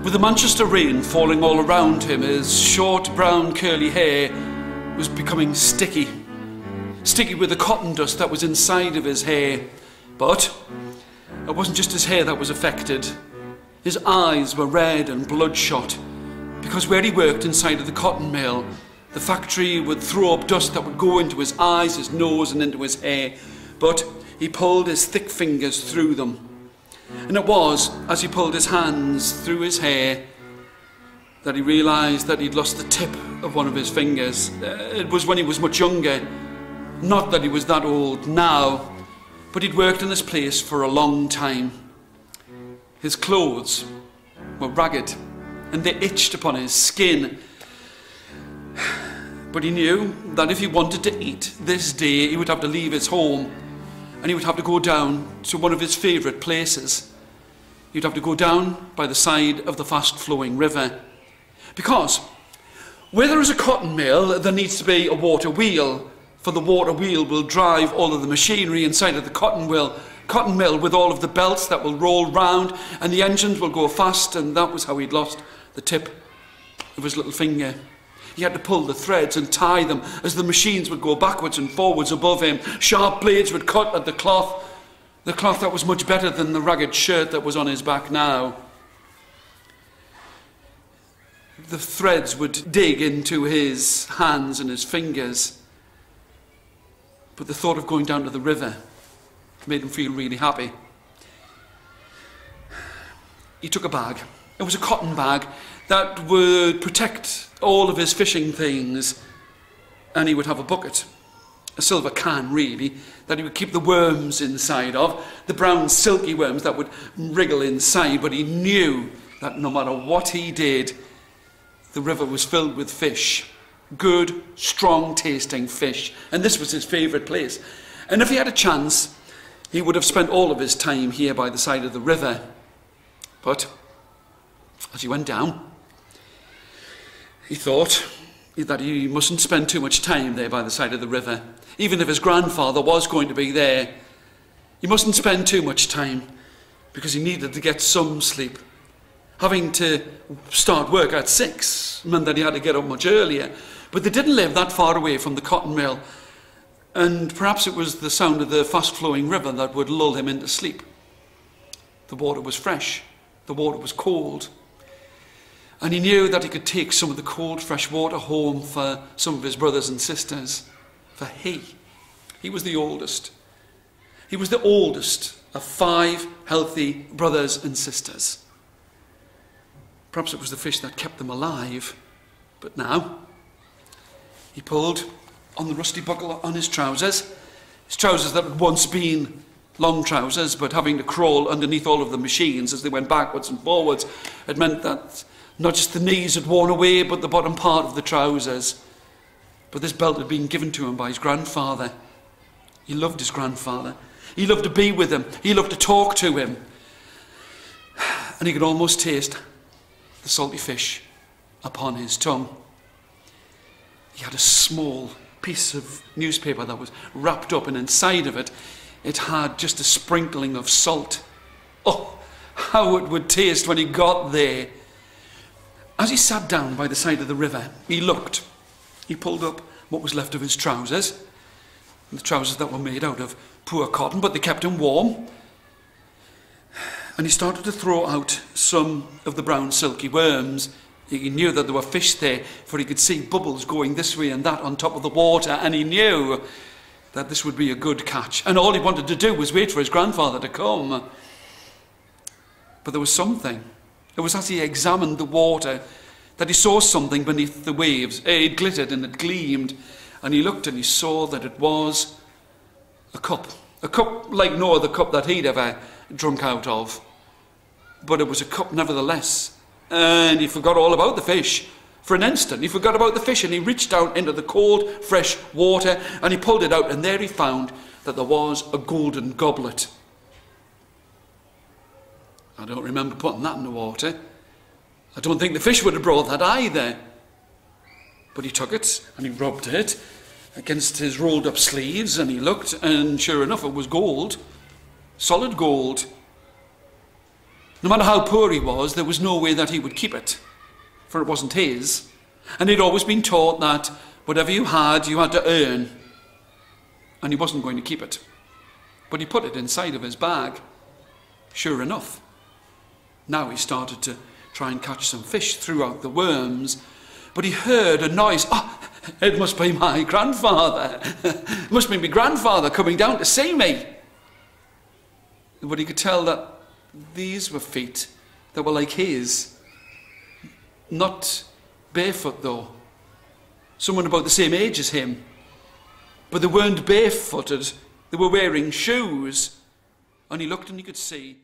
With the Manchester rain falling all around him, his short brown curly hair was becoming sticky. Sticky with the cotton dust that was inside of his hair. But it wasn't just his hair that was affected. His eyes were red and bloodshot, because where he worked inside of the cotton mill, the factory would throw up dust that would go into his eyes, his nose and into his hair. But he pulled his thick fingers through them. And it was as he pulled his hands through his hair that he realised that he'd lost the tip of one of his fingers. It was when he was much younger. Not that he was that old now, but he'd worked in this place for a long time. His clothes were ragged and they itched upon his skin. But he knew that if he wanted to eat this day, he would have to leave his home and he would have to go down to one of his favourite places. He'd have to go down by the side of the fast-flowing river. Because where there is a cotton mill, there needs to be a water wheel, for the water wheel will drive all of the machinery inside of the cotton mill with all of the belts that will roll round and the engines will go fast, and that was how he'd lost the tip of his little finger. He had to pull the threads and tie them as the machines would go backwards and forwards above him. Sharp blades would cut at the cloth that was much better than the ragged shirt that was on his back now. The threads would dig into his hands and his fingers, but the thought of going down to the river made him feel really happy. He took a bag. It was a cotton bag that would protect all of his fishing things, and he would have a bucket, a silver can really, that he would keep the worms inside of, the brown silky worms that would wriggle inside. But he knew that no matter what he did, the river was filled with fish, good, strong tasting fish, and this was his favourite place. And if he had a chance, he would have spent all of his time here by the side of the river. But as he went down, he thought that he mustn't spend too much time there by the side of the river. Even if his grandfather was going to be there, he mustn't spend too much time, because he needed to get some sleep. Having to start work at 6 meant that he had to get up much earlier. But they didn't live that far away from the cotton mill, and perhaps it was the sound of the fast-flowing river that would lull him into sleep. The water was fresh, the water was cold, and he knew that he could take some of the cold, fresh water home for some of his brothers and sisters. For he was the oldest. He was the oldest of 5 healthy brothers and sisters. Perhaps it was the fish that kept them alive. But now, he pulled on the rusty buckle on his trousers that had once been long trousers, but having to crawl underneath all of the machines as they went backwards and forwards, it meant that not just the knees had worn away, but the bottom part of the trousers. But this belt had been given to him by his grandfather. He loved his grandfather. He loved to be with him. He loved to talk to him. And he could almost taste the salty fish upon his tongue. He had a small piece of newspaper that was wrapped up, and inside of it, it had just a sprinkling of salt. Oh, how it would taste when he got there. As he sat down by the side of the river, he looked. He pulled up what was left of his trousers, the trousers that were made out of poor cotton, but they kept him warm. And he started to throw out some of the brown silky worms. He knew that there were fish there, for he could see bubbles going this way and that on top of the water, and he knew that this would be a good catch. And all he wanted to do was wait for his grandfather to come. But there was something. It was as he examined the water that he saw something beneath the waves. It glittered and it gleamed, and he looked and he saw that it was a cup like no other cup that he'd ever drunk out of. But it was a cup nevertheless, and he forgot all about the fish. For an instant he forgot about the fish, and he reached out into the cold, fresh water, and he pulled it out, and there he found that there was a golden goblet. I don't remember putting that in the water. I don't think the fish would have brought that either. But he took it and he rubbed it against his rolled up sleeves, and he looked, and sure enough it was gold, solid gold. No matter how poor he was, there was no way that he would keep it, for it wasn't his. And he'd always been taught that whatever you had to earn, and he wasn't going to keep it. But he put it inside of his bag. Sure enough, now he started to try and catch some fish throughout the worms, but he heard a noise. Oh, it must be my grandfather. It must be my grandfather coming down to see me. But he could tell that these were feet that were like his. Not barefoot though. Someone about the same age as him. But they weren't barefooted. They were wearing shoes. And he looked and he could see